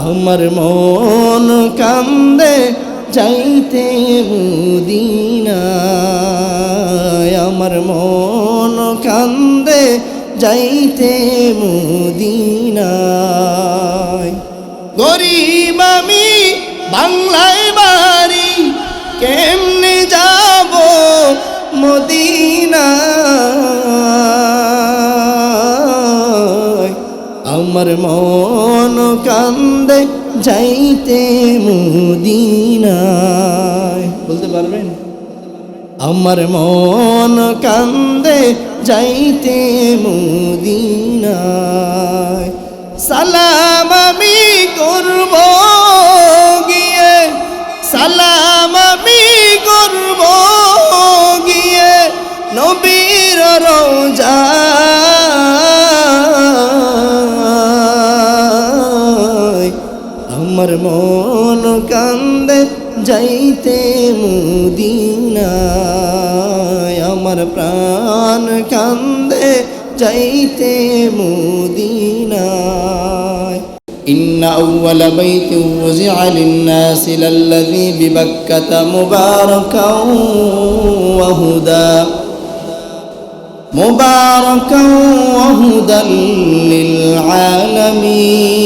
আমার মন কান্দে যাইতে মদিনায়, আমার মন কান্দে যাইতে মদিনায়। গরিব আমি বাংলায় বাড়ি, কেমনে যাব মদিনায়। আমার মন কান্দে যাইতে মদিনায়। বলতে পারবেন? আমার মন কান্দে যাইতে মদিনায়। সালাম আমি করব গিয়ে, সালাম আমি করব গিয়ে নবীর রওজায়। আমার মন কান্দে যাইতে মদিনায়, আমার প্রাণ কান্দে যাইতে মদিনায়। ইন্না আউওয়ালা বাইতিন ওযিআ লিন-নাসি লাল্লাযী বিবাক্কাতা মুবারাকাও ওয়া হুদা, মুবারাকাও ওয়া হুদাল লিল আলামিন।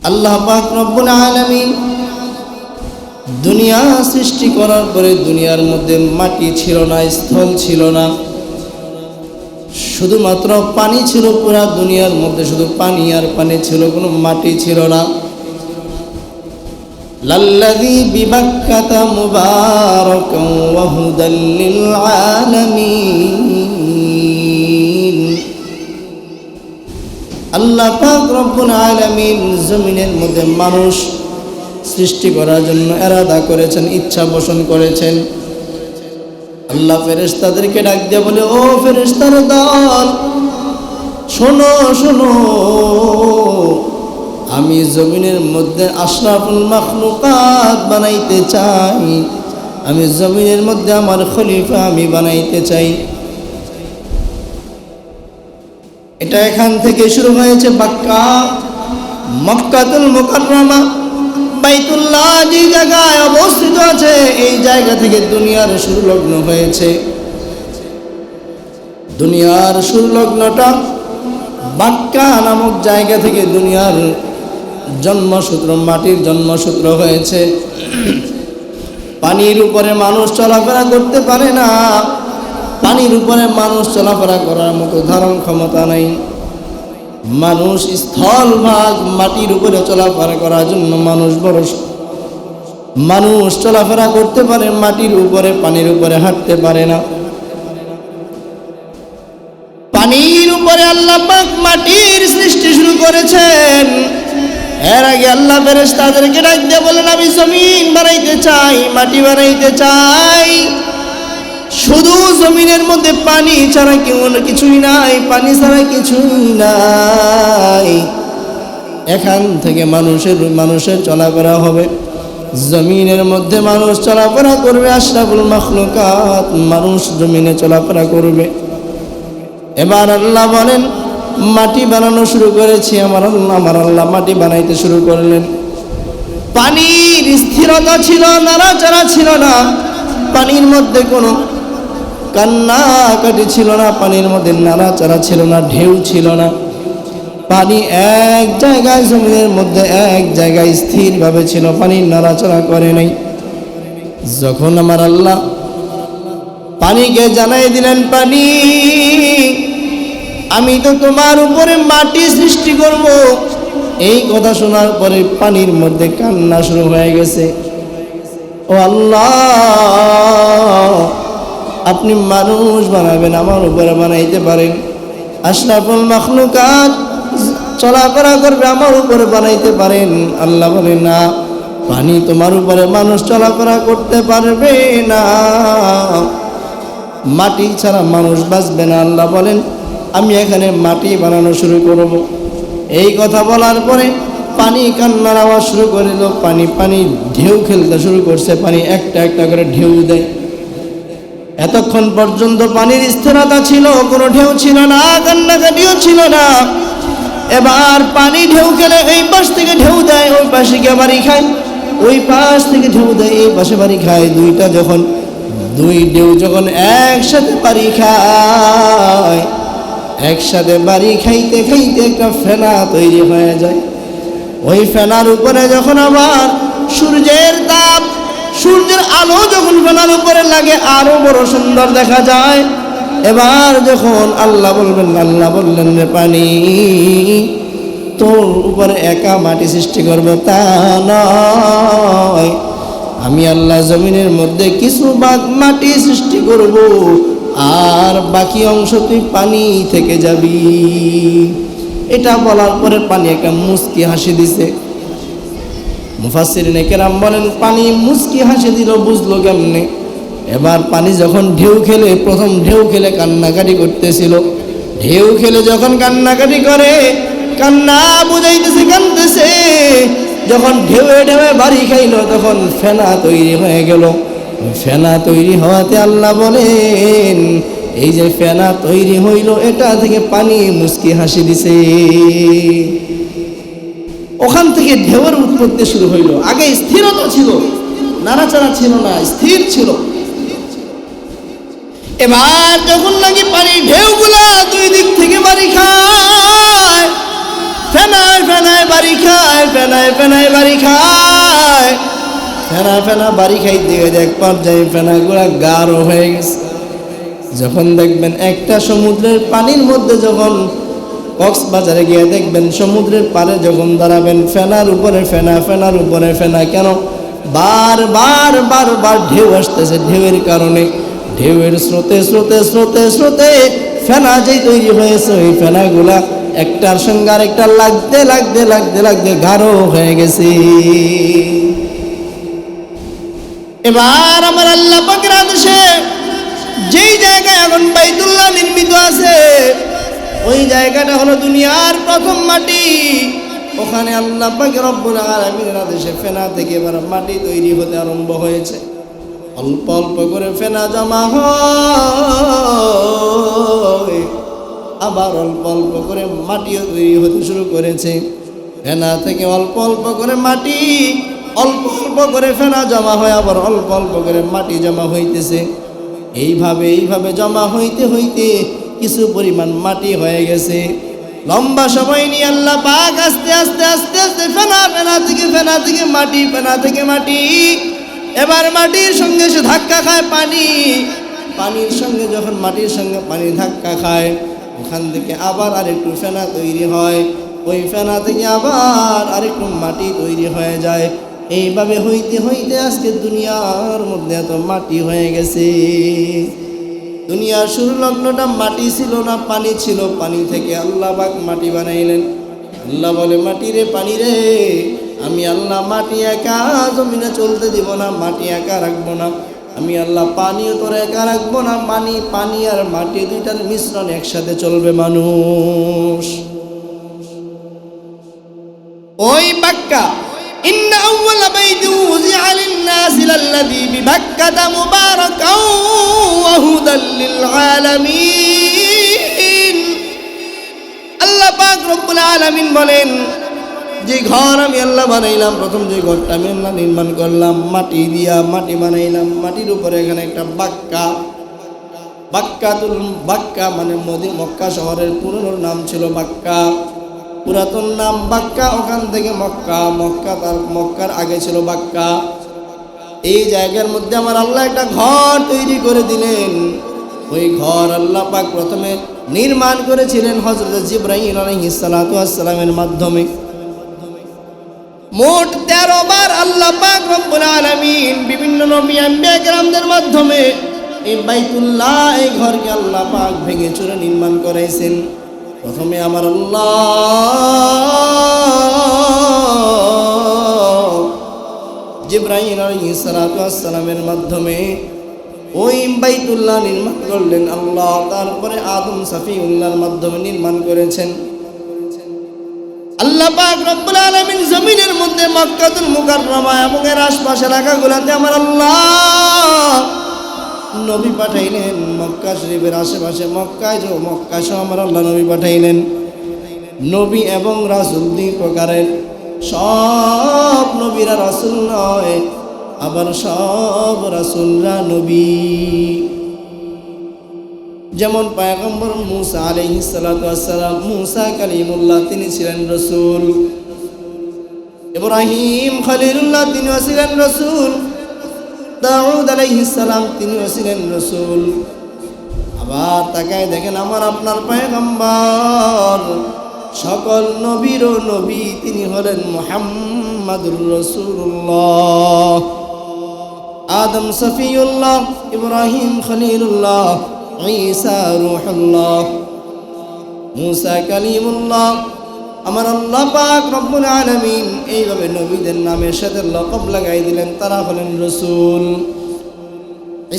আল্লাহ পাক রব্বুল আলামিন দুনিয়া সৃষ্টি করার পরে দুনিয়ার মধ্যে মাটি ছিল না, স্থল ছিল না, শুধুমাত্র পানি ছিল। পুরা দুনিয়ার মধ্যে শুধু পানি আর পানি ছিল, কোনো মাটি ছিল না। লাল্লাযী বিবাক্কাতা মুবারাকাও ওয়া হুদাল লিল আলামিন। আল্লাহ পাক রব্বুল আলামিন জমিনের মধ্যে মানুষ সৃষ্টি করার জন্য এরাদা করেছেন, ইচ্ছা পোষণ করেছেন। আল্লাহ ফেরেশতাদেরকে ডাক দিয়ে বলে, ও ফেরেশতার দল, শোনো শোনো, আমি জমিনের মধ্যে আশরাফুল মাখলুকাত বানাইতে চাই, আমি জমিনের মধ্যে আমার খলিফা আমি বানাইতে চাই। এটা এখান থেকে শুরু হয়েছে মক্কা, মক্কাতুল মুকাররমা, বাইতুল্লাহ যে জায়গায় অবস্থিত আছে, এই জায়গা থেকে দুনিয়ার শুরু লগ্ন হয়েছে। দুনিয়ার শুরু লগ্নটা মক্কা নামক জায়গা থেকে দুনিয়ার জন্মসূত্র, মাটির জন্মসূত্র হয়েছে। পানির উপরে মানুষ চলাফেরা করতে পারে না, পানির উপরে মানুষ চলাফেরা করার মতো ধারণ ক্ষমতা নাই। মানুষ স্থল ভাগ মাটির উপরে চলাফেরা করার জন্য মানুষ চলাফেরা করতে পারে, মাটির উপরে পানির উপরে হাঁটতে পারে না। পানির উপরে আল্লাহ পাক মাটির সৃষ্টি শুরু করেছেন। এর আগে আল্লাহ ফেরেশতাদেরকে ডাক দিয়ে বলেন, আমি জমিন বানাইতে চাই, মাটি বানাইতে চাই। শুধু জমিনের মধ্যে পানি ছাড়া কিছুই নাই, পানি ছাড়া কিছুই নাই। এখান থেকে মানুষের চলাফেরা হবে, জমিনের মধ্যে মানুষ চলাফেরা করবে, আশরাফুল মাখলুকাত মানুষ জমিনে চলাফেরা করবে। এবার আল্লাহ বলেন, মাটি বানানো শুরু করেছি। আমার আল্লাহ মাটি বানাইতে শুরু করলেন। পানির স্থিরতা ছিল, নাড়াচাড়া ছিল না, পানির মধ্যে কোনো কান্নাকাটি ছিল না, পানির মধ্যে নাড়াচাড়া ছিল না, ঢেউ ছিল না। পানি এক জায়গায় জমিনের মধ্যে এক জায়গায় স্থিরভাবে ছিল, পানি নাড়াচাড়া করে নাই। যখন আমার আল্লাহ পানিকে জানাই দিলেন, পানি আমি তো তোমার উপরে মাটি সৃষ্টি করব, এই কথা শোনার পরে পানির মধ্যে কান্না শুরু হয়ে গেছে। ও আল্লাহ, আপনি মানুষ বানাবেন, আমার উপরে বানাইতে পারেন। আশরাফুল মাখলুকাত চলাফেরা করবে, আমার উপরে বানাইতে পারেন। আল্লাহ বলেন, না, পানি তোমার উপরে মানুষ চলাফেরা করতে পারবে না, মাটি ছাড়া মানুষ বাঁচবে না। আল্লাহ বলেন, আমি এখানে মাটি বানানো শুরু করব। এই কথা বলার পরে পানি কান্নার আওয়াজ শুরু করে দিল। পানি ঢেউ খেলতে শুরু করছে, পানি একটা একটা করে ঢেউ দেয়। এতক্ষণ পর্যন্ত পানির স্থিরতা ছিল, কোনো ঢেউ ছিল না, কান্নাকাটিও ছিল না। এবার পানি ঢেউ খেলে এই পাশ থেকে ঢেউ দেয়, ওই পাশে গিয়ে বাড়ি খায়, ওই পাশ থেকে ঢেউ দেয়, এই পাশে বাড়ি খায়। দুই ঢেউ যখন একসাথে বাড়ি খায়, একসাথে বাড়ি খাইতে খাইতে একটা ফেনা তৈরি হয়ে যায়। ওই ফেনার উপরে যখন আবার সূর্যের তাপ, সূর্যের আলো যখন ফেনার উপরে লাগে আরো বড় সুন্দর দেখা যায়। এবার যখন আল্লাহ বললেন রে পানি, তোর উপরে একা মাটি সৃষ্টি করবে তা নয়, আমি আল্লাহ জমিনের মধ্যে কিছু ভাগ মাটি সৃষ্টি করব, আর বাকি অংশ তুই পানি থেকে যাবি। এটা বলার পরে পানি একটা মুচকি হাসি দিছে। মুফাসসিরিনে কেরাম বলেন পানি মুচকি হাসি দিল, বুঝলো কেমনে? এবার পানি যখন ঢেউ খেলে, প্রথম ঢেউ খেলে কান্নাকাটি করতেছিল। ঢেউ খেলে যখন কান্নাকাটি করে, কান্না বুঝাইতেছে, কান্দতেছে। যখন ঢেউয়ে ঢেউয়ে বাড়ি খাইল, তখন ফেনা তৈরি হয়ে গেল। ফেনা তৈরি হওয়াতে আল্লাহ বলেন, এই যে ফেনা তৈরি হইল, এটা থেকে পানি মুচকি হাসি দিছে। ওখান থেকে ঢেউয়ের উৎপত্তি শুরু হইল। আগে স্থিরতা ছিল, নাড়াচাড়া ছিল না, স্থির ছিল। এবার যখন নাকি পানি ঢেউগুলা দুই দিক থেকে বাড়ি খায়, ফেনায় ফেনায় বাড়ি খায়, ফেনায় ফেনায় বাড়ি খায়, ফেনা বাড়ি খাইতে গেছে এক পর্যায়ে ফেনাগুলা গাঢ় হয়ে গেছে। যখন দেখবেন একটা সমুদ্রের পানির মধ্যে, যখন কক্সবাজারে গিয়ে দেখবেন সমুদ্রের পাড়ে যখন দাঁড়াবেন, ফেনার উপরে ফেনা, ফেনার উপরে ফেনা। কেন? বারবার বারবার ঢেউ আসতেছে। ঢেউয়ের কারণে, ঢেউয়ের স্রোতে স্রোতে স্রোতে স্রোতে ফেনা যেই তৈরি হয়েছে, ওই ফেনাগুলা একটার সঙ্গে আরেকটা লাগতে লাগতে লাগতে লাগতে গাঢ় হয়ে গেছে। এবার আমার আল্লাহ পাকের আদেশে যেই জায়গায় এখন বাইতুল্লাহ নির্মিত আছে, ওই জায়গাটা হলো দুনিয়ার প্রথম মাটি। ওখানে আল্লাহ পাক রব্বুল আলামিনের আদেশে ফেনা থেকে এবার মাটি তৈরি হতে আরম্ভ হয়েছে। অল্প অল্প করে ফেনা জমা হয়, আবার অল্প অল্প করে মাটিও তৈরি হতে শুরু করেছে। ফেনা থেকে অল্প অল্প করে মাটি, অল্প অল্প করে ফেনা জমা হয়, আবার অল্প অল্প করে মাটি জমা হইতেছে। এইভাবে জমা হইতে হইতে কিছু পরিমাণ মাটি হয়ে গেছে। লম্বা সময় নিয়ে আল্লাহ পাক আস্তে আস্তে আস্তে আস্তে ফেনা থেকে মাটি, ফেনা থেকে মাটি। এবার মাটির সঙ্গে সে ধাক্কা খায় পানি, পানির সঙ্গে যখন মাটির সঙ্গে পানি ধাক্কা খায়, ওখান থেকে আবার আরেকটু ফেনা তৈরি হয়, ওই ফেনা থেকে আবার আরেকটু মাটি তৈরি হয়ে যায়। এইভাবে হইতে হইতে আজকে দুনিয়ার মধ্যে এত মাটি হয়ে গেছে। দুনিয়ার শুরু লগ্নটা মাটি ছিল না, পানি ছিল। পানি থেকে আল্লাহ পাক মাটি বানাইলেন। আল্লাহ বলে, মাটি রে, পানি রে, আমি আল্লাহ মাটি একা জমিনে চলতে দিব না, মাটি একা রাখবো না। আমি আল্লাহ পানিও তোর একা রাখবো না। পানি আর মাটি দুইটার মিশ্রণ একসাথে চলবে মানুষ। ওই বাক্কা, ইন্না আউওয়ালা বাইতিন উযিআ লিন-নাসি লাল্লাযী বিবাক্কাতা মুবারাকাও ওয়া হুদাল লিল আলামিন। আল্লাহ পাক রব্বুল আলামিন বলেন, যে ঘর আমি আল্লাহ বানাইলাম, প্রথম যে ঘরটা আমি আল্লাহ নির্মাণ করলাম মাটি দিয়া, মাটি বানাইলাম। মাটির উপরে এখানে একটা বাক্কা মানে মক্কা শহরের পুরনো নাম ছিল বাক্কা, পুরাতন নাম বাক্কা। ওখান থেকে মক্কার আগে ছিল বাক্কা। এই জায়গার মধ্যে আমার আল্লাহ একটা ঘর তৈরি করে দিলেন। ওই ঘর আল্লাহ পাক প্রথমে নির্মাণ করেছিলেন হযরত জিবরাইল আলাইহিস সালাতু ওয়াস সালামের মাধ্যমে। মোট 13 বার আল্লাহ পাক রব্বুল আলামিন বিভিন্ন নবী আম্বিয়া কেরামদের মাধ্যমে এই বাইতুল্লাহ, এই ঘরকে আল্লাহ পাক ভেঙে চুরে নির্মাণ করাইছেন। প্রথমে আমার আল্লাহ জিবরাইল আলাইহিস সালাতু ওয়াস সালামের মাধ্যমে ওই বাইতুল্লাহ নির্মাণ করলেন আল্লাহ। তারপরে আদম সফিউল্লাহর মাধ্যমে নির্মাণ করেছেন আল্লাহ পাক রব্বুল আলামিন। জমিনের মধ্যে মক্কাতুল মুকাররমা এবং এর আশপাশের এলাকাগুলোতে আমার আল্লাহ নবী পাঠাইলেন মক্কা শরীফের আশেপাশে, মক্কায় যে মক্কা সহ আমার আল্লাহ নবী পাঠাইলেন। নবী এবং রাসূল দুই প্রকারের, সব নবীরা রাসূল নয়, আবার সব রাসূলরা নবী। যেমন পয়গম্বর মূসা আলাইহিস সালাতু ওয়াস সালাম, মূসা কালিমুল্লাহ, তিনি ছিলেন রাসূল। ইব্রাহিম খলিলুল্লাহ, তিনিও ছিলেন রাসূল। দাউদ আলাইহিস সালাম, তিনিও ছিলেন রাসূল। আবার তাকায় দেখেন আমার আপনার পয়গম্বর, সকল নবীরও নবী, তিনি হলেন মুহাম্মাদুর রাসূলুল্লাহ। আদম সফিউল্লাহ, ইব্রাহিম খলিলুল্লাহ, ঈসা রূহুল্লাহ, মূসা কালিমুল্লাহ। আমার আল্লাহ পাক রব্বুল আলামিন এইভাবে নবীদের নামের সাথে লকব লাগাই দিলেন, তারা হলেন রাসূল।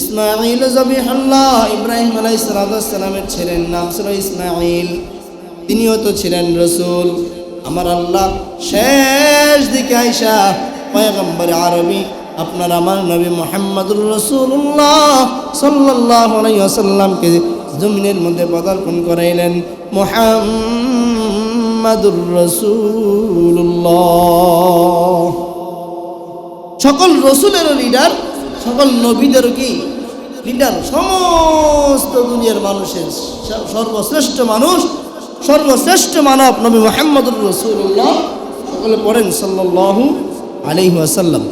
ইসমাঈল জবিহুল্লাহ, ইব্রাহিম আলাইহিস সালামের ছেলের নাম ছিল ইসমাঈল, তিনিও তো ছিলেন রাসূল। আমার আল্লাহ শেষ দিকে আইসা পয়গম্বর আরবি আপনার আমার নবী মুহাম্মদুর রাসূলুল্লাহ সাল্লাল্লাহু আলাইহি ওয়াসাল্লামকে জমিনের মধ্যে পদার্পণ করাইলেন। মুহাম্মাদুর রাসূলুল্লাহ, সকল রসুলেরও লিডার, সকল নবীদেরও কি লিডার, সমস্ত দুনিয়ার মানুষের সর্বশ্রেষ্ঠ মানুষ, সর্বশ্রেষ্ঠ মানব নবী মুহাম্মদুর রাসূলুল্লাহ। সকলে পড়েন সাল্লাল্লাহু আলাইহি ওয়াসাল্লাম।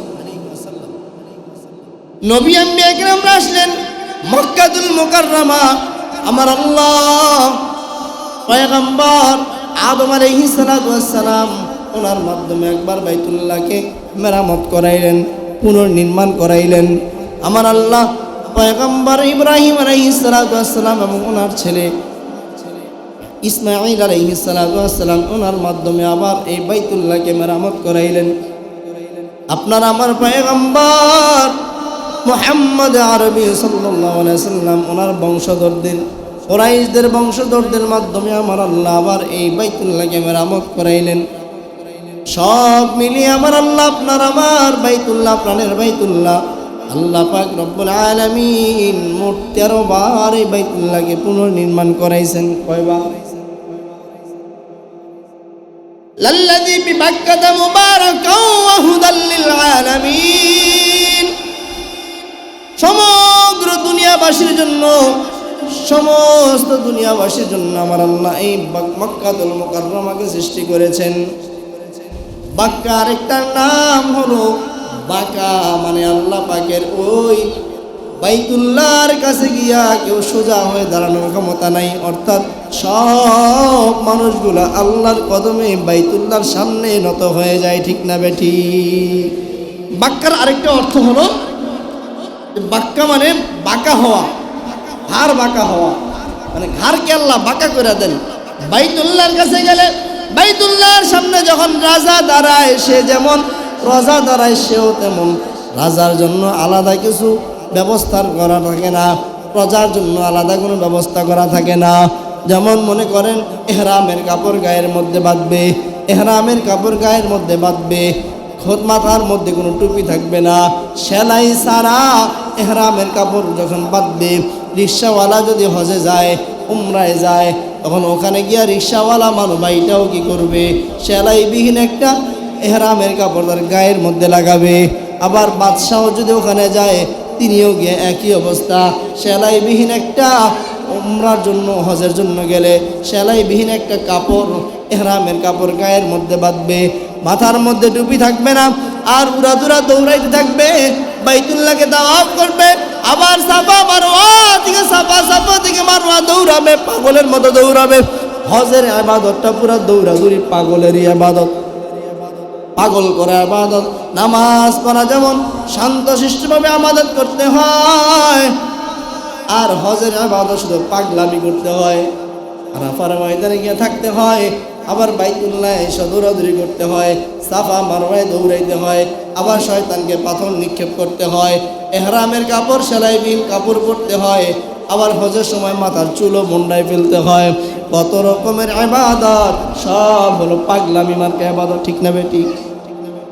নবী আম্বিয়া কিরামরা আসলেন মক্কাতুল মুকাররমা। আমার আল্লাহ পয়গম্বর আদম আলাইহিস সালাতু ওয়াস সালাম, ওনার মাধ্যমে একবার বাইতুল্লাহকে মেরামত করাইলেন, পুনর্নির্মাণ করাইলেন। আমার আল্লাহ পয়গম্বর ইব্রাহিম আলাইহিস সালাতু ওয়াস সালাম এবং ওনার ছেলে ইসমাঈল আলাইহিস সালাতু ওয়াস সালাম, ওনার মাধ্যমে আবার এই বাইতুল্লাহকে মেরামত করাইলেন। আপনার আমার পয়গম্বর মুহাম্মদ আরবি সাল্লাল্লাহু আলাইহি ওয়াসাল্লাম, ওনার বংশধরদের, কুরাইশদের বংশধরদের মাধ্যমে আমার আল্লাহ আবার এই বাইতুল্লাহকে মেরামত করাইলেন। সব মিলিয়ে আমার আল্লাহ আপনার আমার বাইতুল্লাহ, প্রাণের বাইতুল্লাহ, আল্লাহ পাক রব্বুল আলামিন মোট 13 বার এই বাইতুল্লাহকে পুনর্নির্মাণ করাইছেন। কয়বার? লাল্লাযী বিবাক্কাতা মুবারাকাও ওয়া হুদাল লিল আলামিন, সমগ্র দুনিয়াবাসীর জন্য, সমস্ত দুনিয়াবাসীর জন্য আমার আল্লাহ এই মক্কাতুল মুকাররমাকে সৃষ্টি করেছেন। বাক্কার একটা নাম হলো বাঁকা, মানে আল্লাহ পাকের ওই বাইতুল্লাহর কাছে গিয়া কেউ সোজা হয়ে দাঁড়ানোর ক্ষমতা নাই, অর্থাৎ সব মানুষগুলা আল্লাহর কদমে বাইতুল্লাহর সামনে নত হয়ে যায়। ঠিক না বেঠি? বাক্কার আরেকটা অর্থ হলো, বাক্কা মানে বাঁকা হওয়া, ঘাড় বাঁকা হওয়া, মানে ঘাড়কে আল্লাহ বাঁকা করে দেন। বাইতুল্লাহর কাছে গেলে, বাইতুল্লাহর সামনে যখন রাজা দাঁড়ায়, সে যেমন রাজা দাঁড়ায়, সেও তেমন। রাজার জন্য আলাদা কিছু ব্যবস্থা করা থাকে না, প্রজার জন্য আলাদা কোনো ব্যবস্থা করা থাকে না। যেমন মনে করেন এহরামের কাপড় গায়ের মধ্যে বাঁধবে, এহরামের কাপড় গায়ের মধ্যে বাঁধবে, খোদ মাথার মধ্যে কোনো টুপি থাকবে না, সেলাই ছাড়া এহরামের কাপড় যখন বাঁধবে। রিক্সাওয়ালা যদি হজে যায়, উমরায় যায়, তখন ওখানে গিয়া রিক্সাওয়ালা মানুষ ভাইটাও কি করবে? সেলাইবিহীন একটা এহরামের কাপড় তার গায়ের মধ্যে লাগাবে। আবার বাদশাহ যদি ওখানে যায়, তিনিও গিয়ে একই অবস্থা, সেলাইবিহীন একটা, উমরার জন্য হজের জন্য গেলে সেলাইবিহীন একটা কাপড়, এহরামের কাপড় গায়ের মধ্যে বাঁধবে, মাথার মধ্যে টুপি থাকবে না, আর উড়াদুরা দৌড়াইতে থাকবে, বাইতুল্লাহকে তাওয়াফ করবে, আবার সাফা মারওয়া থেকে সাফা থেকে মারওয়া দৌড়াবে, পাগলের মতো দৌড়াবে। হজের ইবাদতটা পুরো দৌড়াদৌড়ি, পাগলেরই ইবাদত, পাগল করা ইবাদত। নামাজ পড়া যেমন শান্তশিষ্টভাবে ইবাদত করতে হয়, আর হজের ইবাদত শুধু পাগলামি করতে হয়। আরাফার ময়দানে গিয়ে থাকতে হয়, আবার বাইতুল্লাহ এসে দৌড়াদৌড়ি করতে হয়, সাফা মারওয়ায় দৌড়াইতে হয়, আবার শয়তানকে পাথর নিক্ষেপ করতে হয়, এহরামের কাপড় সেলাইবিহীন কাপড় পরতে হয়, আবার হজের সময় মাথার চুলও মুন্ডায় ফেলতে হয়। কত রকমের ইবাদত, সব হলো পাগলামি মার্কা ইবাদত। ঠিক না বেটি?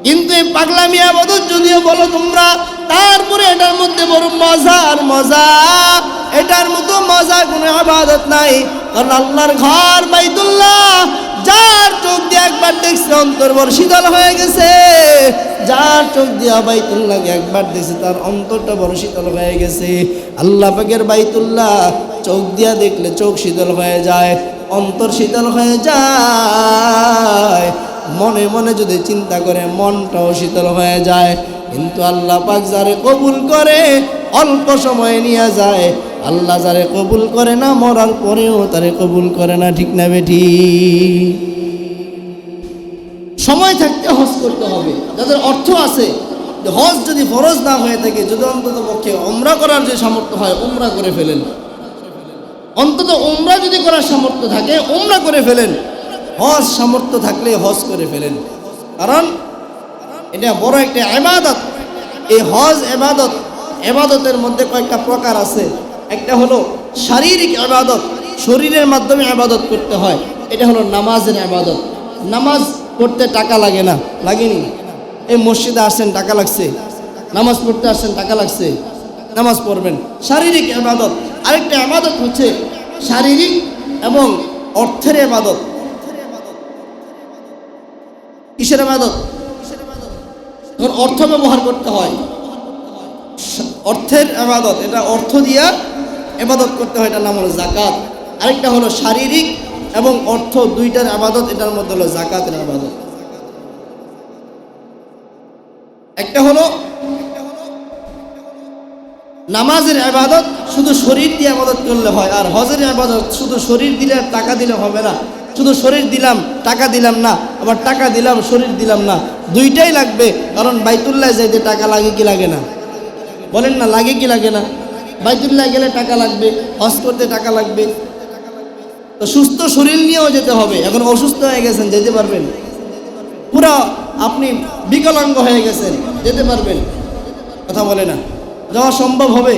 কিন্তু এই পাগলামি ইবাদত যদিও বলো তোমরা, তারপরে এটার মধ্যে বড় মজা আর মজা, এটার মতো মজা কোনো ইবাদত নাই। কারণ আল্লাহর ঘর বাইতুল্লাহ, যার চোখ দিয়ে একবার দেখছে অন্তর বড় শীতল হয়ে গেছে। যার চোখ দিয়ে বাইতুল্লাহকে একবার দেখছে তার অন্তরটা বড় শীতল হয়ে গেছে। আল্লাহ পাকের বাইতুল্লাহ চোখ দিয়া দেখলে চোখ শীতল হয়ে যায়, অন্তর শীতল হয়ে যায়। মনে মনে যদি চিন্তা করে মনটাও শীতল হয়ে যায়। কিন্তু আল্লাহ পাক যারে কবুল করে অল্প সময়ে নিয়ে যায়, আল্লাহ যারে কবুল করে না মরার পরেও তারে কবুল করে না। ঠিক না বেঠি? সময় থাকতে হজ করতে হবে। যাদের অর্থ আছে, হজ যদি ফরজ না হয়ে থাকে, যদি অন্তত পক্ষে উমরা করার যে সামর্থ্য হয় উমরা করে ফেলেন। অন্তত উমরা যদি করার সামর্থ্য থাকে উমরা করে ফেলেন। হজ সামর্থ্য থাকলে হজ করে ফেলেন, কারণ এটা বড় একটা ইবাদত। এই হজ ইবাদত, ইবাদতের মধ্যে কয়েকটা প্রকার আছে। একটা হলো শারীরিক ইবাদত, শরীরের মাধ্যমে ইবাদত করতে হয়। এটা হলো নামাজের ইবাদত। নামাজ পড়তে টাকা লাগে না, লাগেনি? এই মসজিদে আসছেন টাকা লাগছে, নামাজ পড়তে আসছেন টাকা লাগছে, নামাজ পড়বেন, শারীরিক ইবাদত। আরেকটা ইবাদত হচ্ছে শারীরিক এবং অর্থের ইবাদত। কিসের ইবাদত? যখন অর্থ ব্যবহার করতে হয়, অর্থের ইবাদত, এটা অর্থ দিয়া ইবাদত করতে হয়, এটার নাম হলো যাকাত। আরেকটা হলো শারীরিক এবং অর্থ দুইটার ইবাদত, এটার মধ্যে হলো যাকাতের ইবাদত। একটা হলো নামাজের ইবাদত, শুধু শরীর দিয়ে ইবাদত করলে হয়। আর হজের ইবাদত শুধু শরীর দিলে টাকা দিলে হবে না। শুধু শরীর দিলাম টাকা দিলাম না, আবার টাকা দিলাম শরীর দিলাম না, দুইটাই লাগবে। কারণ বাইতুল্লাহ যাইতে টাকা লাগে কি লাগে না? বলেন না, লাগে কি লাগে না? বাইতুল্লাহ গেলে টাকা লাগবে, হজ করতে টাকা লাগবে। তো সুস্থ শরীর নিয়েও যেতে হবে। এখন অসুস্থ হয়ে গেছেন, যেতে পারবেন? পুরো আপনি বিকলাঙ্গ হয়ে গেছেন, যেতে পারবেন? কথা বলে না। যাওয়া সম্ভব হবে?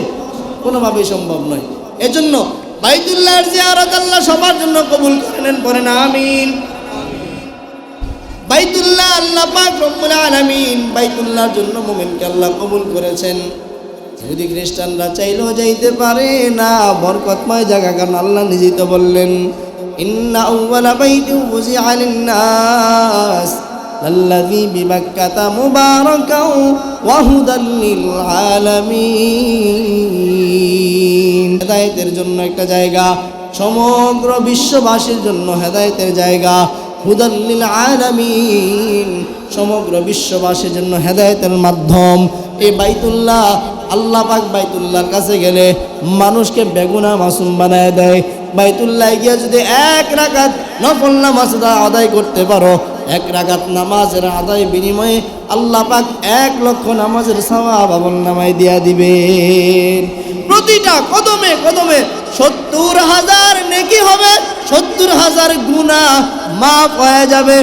কোনোভাবেই সম্ভব নয়। এজন্য বাইতুল্লাহর জিয়ারত আল্লাহ সবার জন্য কবুল করে নেন, পড়েন আমিন। বাইতুল্লাহ আল্লাহ পাক রব্বুল আলামিন বাইতুল্লাহর জন্য মুমিনকে আল্লাহ কবুল করেছেন। যদি খ্রিস্টানরা চাইলেও যাইতে পারে না, বরকতময় জায়গা। কারণ আল্লাহ নিজেই তো বললেন, ইন্না আউওয়ালা বাইতিন উযিআ লিন-নাস লাল্লাযী বিবাক্কাতা মুবারাকাও ওয়া হুদাল লিল আলামিন। হেদায়েতের জন্য একটা জায়গা, সমগ্র বিশ্ববাসীর জন্য হেদায়েতের জায়গা। হুদাল লিল আলামিন, সমগ্র বিশ্ববাসীর জন্য হেদায়েতের মাধ্যম এই বাইতুল্লাহ। আল্লাহ পাক বাইতুল্লাহর কাছে গেলে মানুষকে বেগুনা মাসুম বানায় দেয়। বাইতুল্লাহ গিয়ে যদি এক রাকাত নফল নামাজ আদায় করতে পারো, এক রাকাত নামাজের আদায় বিনিময়ে আল্লাহ পাক 1 লক্ষ নামাজের সওয়াব আমল নামায় দিয়া দিবেন। প্রতিটা কদমে কদমে 70,000 নেকি হবে, 70,000 গুনাহ মাফ হয়ে যাবে।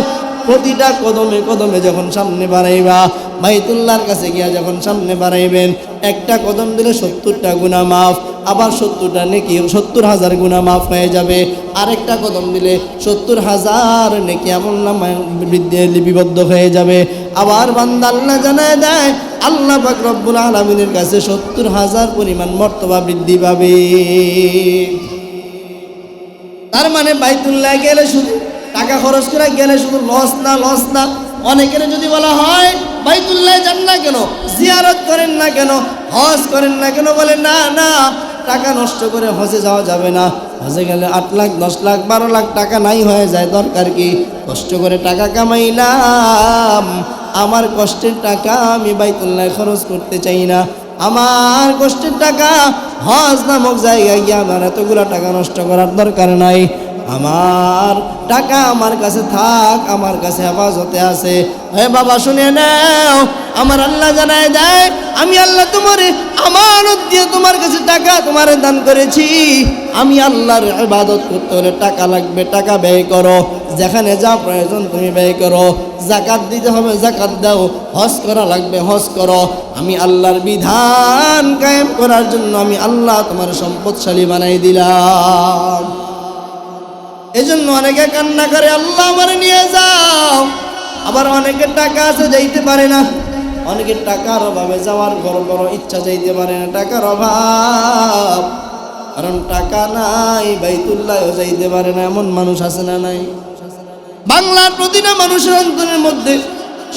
প্রতিটা কদমে কদমে যখন সামনে বাড়াইবা, বাইতুল্লাহর কাছে গিয়া যখন সামনে বাড়াইবেন, একটা কদম দিলে 70টা গুনাহ মাফ, আবার 70টা নেকি 70,000 গুনাহ মাফ হয়ে যাবে। আরেকটা কদম দিলে 70,000 নেকি আমল নামায় বৃদ্ধি লিপিবদ্ধ হয়ে যাবে। আবার বান্দা আল্লাহ জানায় দেয়, আল্লাহ পাক রব্বুল আলামিনের কাছে 70,000 পরিমাণ মর্তবা বৃদ্ধি পাবে। তার মানে বাইতুল্লাহ গেলে শুধু টাকা খরচ করে গেলে শুধু লস না। অনেকের যদি বলা হয় বাইতুল্লাহ যান না কেন, জিয়ারত করেন না কেন, হজ করেন না কেন, বলে না, টাকা নষ্ট করে হজে যাওয়া যাবে না। হজে গেলে 8 লাখ 10 লাখ 12 লাখ টাকা নাই হয়ে যায়, দরকার কি? কষ্ট করে টাকা কামাইলাম, আমার কষ্টের টাকা আমি বাইতুল্লাহ খরচ করতে চাই না। আমার কষ্টের টাকা হজ নামক জায়গায় গিয়ে আমার এতগুলো টাকা নষ্ট করার দরকার নাই। আমার টাকা আমার কাছে থাক, আমার কাছে হেফাজতে আছে। হে বাবা শুনে নাও, আমার আল্লাহ জানায় দেয়, আমি আল্লাহ তোমারে আমানত দিয়ে তোমার কাছে টাকা তোমারে দান করেছি। আমি আল্লাহর ইবাদত করতে হলে টাকা লাগবে, টাকা ব্যয় করো। যেখানে যা প্রয়োজন তুমি ব্যয় করো। যাকাত দিতে হবে যাকাত দাও, হজ করা লাগবে হজ করো। আমি আল্লাহর বিধান কায়েম করার জন্য আমি আল্লাহ তোমার সম্পদশালী বানাই দিলাম। এজন্য অনেকে কান্না করে, আল্লাহ আমারে নিয়ে যাও। আবার অনেকের টাকা আছে যাইতে পারে না, অনেকের টাকার অভাবে যাওয়ার বড় ইচ্ছা যাইতে পারে না, টাকার অভাব, কারণ টাকা নাই বাইতুল্লাহও যাইতে পারে না, এমন মানুষ আছে না নাই? বাংলার প্রতিটা মানুষের অন্তরের মধ্যে,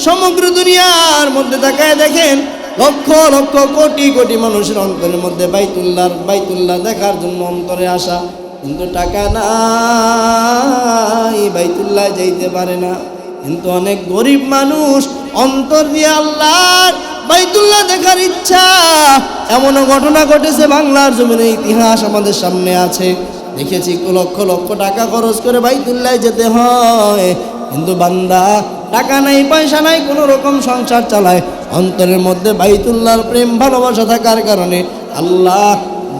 সমগ্র দুনিয়ার মধ্যে তাকায় দেখেন, লক্ষ লক্ষ কোটি কোটি মানুষের অন্তরের মধ্যে বাইতুল্লাহ দেখার জন্য অন্তরে আসা, কিন্তু টাকা নাই বাইতুল্লাহ যাইতে পারে না। কিন্তু অনেক গরিব মানুষ অন্তর দিয়ে আল্লাহর বাইতুল্লাহ দেখার ইচ্ছা। এমনও ঘটনা ঘটেছে, বাংলার জমিনে ইতিহাস আমাদের সামনে আছে, দেখেছি লক্ষ লক্ষ টাকা খরচ করে বাইতুল্লাহ যেতে হয়, কিন্তু বান্দা টাকা নাই পয়সা নাই, কোনো রকম সংসার চালায়, অন্তরের মধ্যে বাইতুল্লাহর প্রেম ভালোবাসা থাকার কারণে আল্লাহ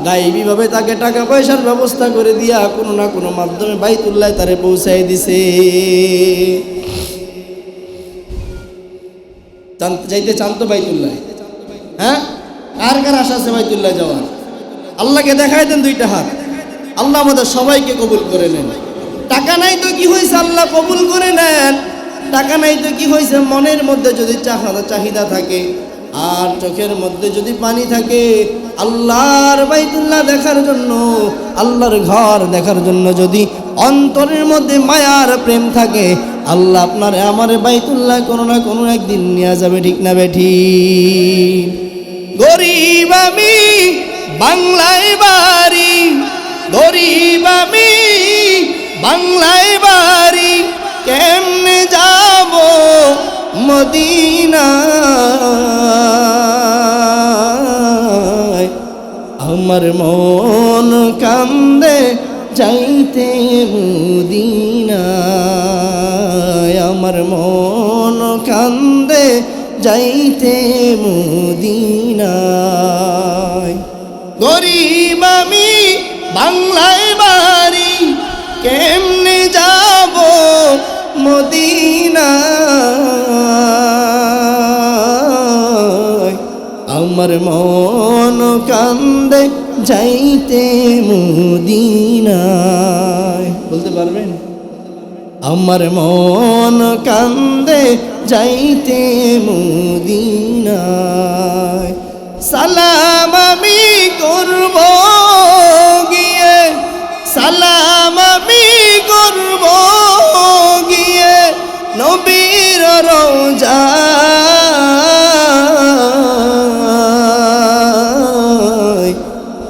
গায়েবীভাবে তাকে টাকা পয়সার ব্যবস্থা করে দিয়া কোনো না কোনো মাধ্যমে বাইতুল্লাহ তারে পৌঁছাই দিছে। যাইতে চান তো বাইতুল্লাহ? হ্যাঁ, কার কার আশা আছে বাইতুল্লাহ যাওয়ার? আল্লাহকে দেখাই দেন দুইটা হাত, আল্লাহ আমাদের সবাইকে কবুল করে নেন। টাকা নাই তো কি হয়েছে, আল্লাহ কবুল করে নেন। টাকা নাই তো কি হয়েছে, মনের মধ্যে যদি চাহিদা থাকে আর চোখের মধ্যে যদি পানি থাকে, আল্লাহর বাইতুল্লাহ দেখার জন্য, আল্লাহর ঘর দেখার জন্য যদি অন্তরের মধ্যে মায়ার প্রেম থাকে, আল্লাহ আপনার আমার বাইতুল্লাহ কোনো না কোনো একদিন নিয়ে যাবে, ঠিক না বেঠি? গরিব আমি বাংলায় বাড়ি, গরিব আমি বাংলায় বাড়ি, কেমনে যাব মদিনায়? আমার মন কান্দে যাইতে মদিনায়, আমার মন কান্দে যাইতে মদিনায়। গরিব আমি বাংলায় বাড়ি, কেমনে যাব মদিনায়? আমার মন কান্দে যাইতে মদিনায়। বলতে পারবেন? আমার মন কান্দে যাইতে মদিনায়। সালাম আমি করব গিয়ে, সালাম আমি করব গিয়ে নবীর রওজায়।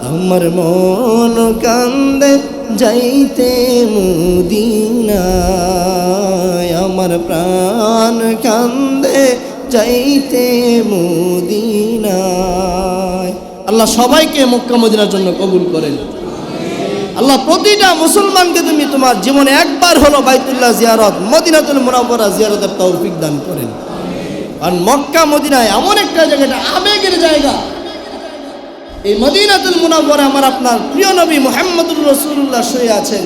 আমার মন কান্দে যাইতে মদিনায়, আমার প্রাণ কান্দে যাইতে মদিনায়। আল্লাহ সবাইকে মক্কা মদিনার জন্য কবুল করেন। আল্লাহ প্রতিটা মুসলমানকে তুমি তোমার জীবনে একবার হলো বাইতুল্লাহ জিয়ারত, মদিনাতুল মুনাওয়ারা জিয়ারতের তৌফিক দান করেন। আর মক্কা মদিনায় এমন একটা জায়গা, এটা আবেগের জায়গা। এই মদিনাতুল মুনাওয়ারা আমার আপনার প্রিয় নবী মুহাম্মদুর রাসূলুল্লাহ শুয়ে আছেন।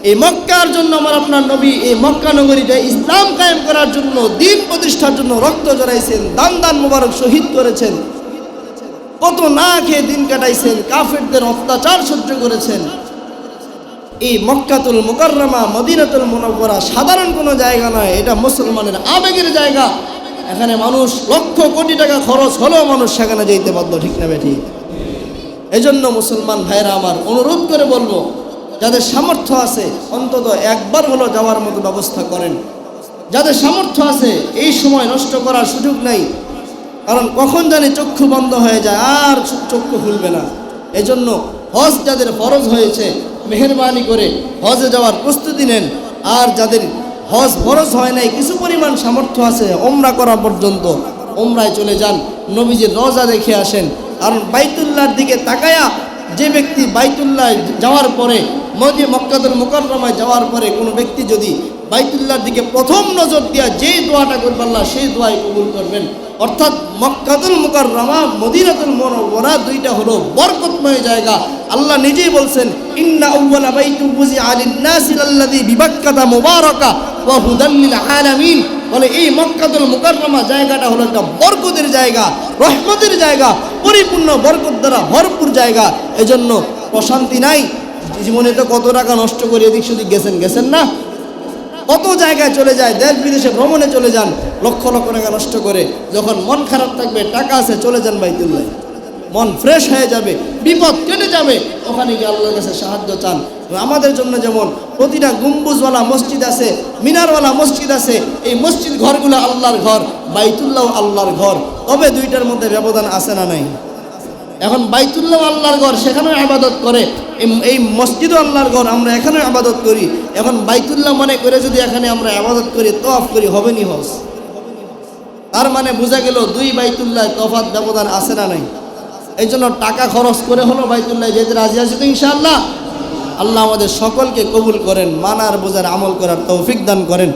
এই মক্কার জন্য আমার আপনার নবী এই মক্কা নগরীতে ইসলাম কায়েম করার জন্য, দ্বীন প্রতিষ্ঠার জন্য রক্ত জড়াইছেন, দান মুবারক শহীদ করেছেন, কত না খেয়ে দিন কাটাইছেন, কাফেরদের অত্যাচার সহ্য করেছেন। এই মক্কাতুল মুকাররমা মদিনাতুল মুনাওয়ারা সাধারণ কোনো জায়গা নয়, এটা মুসলমানের আবেগের জায়গা। এখানে মানুষ লক্ষ কোটি টাকা খরচ হলেও মানুষ সেখানে যেতে বাধ্য, ঠিক না বেঠিক? এজন্য মুসলমান ভাইরা আমার অনুরোধ করে বলবো, যাদের সামর্থ্য আছে অন্তত একবার হলো যাওয়ার মতো ব্যবস্থা করেন। যাদের সামর্থ্য আছে এই সময় নষ্ট করার সুযোগ নাই, কারণ কখন জানি চক্ষু বন্ধ হয়ে যায় আর চক্ষু খুলবে না। এজন্য হজ যাদের ফরজ হয়েছে মেহেরবানি করে হজে যাওয়ার প্রস্তুতি নেন। আর যাদের হজ ফরজ হয় নাই, কিছু পরিমাণ সামর্থ্য আছে, ওমরা করা পর্যন্ত ওমরায় চলে যান, নবীজির রওজা দেখে আসেন। কারণ বাইতুল্লাহর দিকে তাকায়া যে ব্যক্তি বাইতুল্লাহ যাওয়ার পরে, মক্কাতুল মুকাররমায় যাওয়ার পরে কোনো ব্যক্তি যদি বাইতুল্লাহর দিকে প্রথম নজর দিয়া যে দোয়াটা করবে আল্লাহ সেই দোয়াই কবুল করবেন। অর্থাৎ মক্কাতুল মুকাররমা মদিনাতুল মুনাওয়ারা দুইটা হলো বরকতময় জায়গা। আল্লাহ নিজেই বলছেন, ইন্না আউওয়ালা বাইতুন বুজিআ লিন-নাসি লাল্লাযী বিবাক্কাতা মুবারাকা ওয়া হুদাল লিল আলামিন। বলে এই মক্কাতুল মুকাররমা জায়গাটা হলো একটা বরকতের জায়গা, রহমতের জায়গা, পরিপূর্ণ বরকত দ্বারা ভরপুর জায়গা। এজন্য প্রশান্তি নাই। জীবনে তো কত টাকা নষ্ট করে এদিক সেদিক গেছেন না? কত জায়গায় চলে যায়, দেশ বিদেশে ভ্রমণে চলে যান, লক্ষ লক্ষ টাকা নষ্ট করে। যখন মন খারাপ থাকবে, টাকা আছে, চলে যান বাইতুল্লাহ, মন ফ্রেশ হয়ে যাবে, বিপদ কেটে যাবে, ওখানে গিয়ে আল্লাহর কাছে সাহায্য চান। আমাদের জন্য যেমন প্রতিটা গম্বুজওয়ালা মসজিদ আছে, মিনারওয়ালা মসজিদ আছে, এই মসজিদ ঘরগুলো আল্লাহর ঘর, বাইতুল্লাহ আল্লাহর ঘর, তবে দুইটার মধ্যে ব্যবধান আছে না নাই? এখন বাইতুল্লাহ আল্লাহর ঘর, সেখানেও আবাদত করে, এই মসজিদও আল্লাহর ঘর, আমরা এখানেও আবাদত করি। এখন বাইতুল্লাহ মনে করে যদি এখানে আমরা আবাদত করি, তওয়াফ করি, হবে নি হজ? তার মানে বোঝা গেল দুই বাইতুল্লাহ তফাৎ ব্যবধান আছে না নাই? এই জন্য টাকা খরচ করে হলো বাইতুল্লাহ যেতে রাজি আছে তো ইনশাআল্লাহ। আল্লাহ আমাদের সকলকে কবুল করেন, মানার বোঝার আমল করার তৌফিক দান করেন।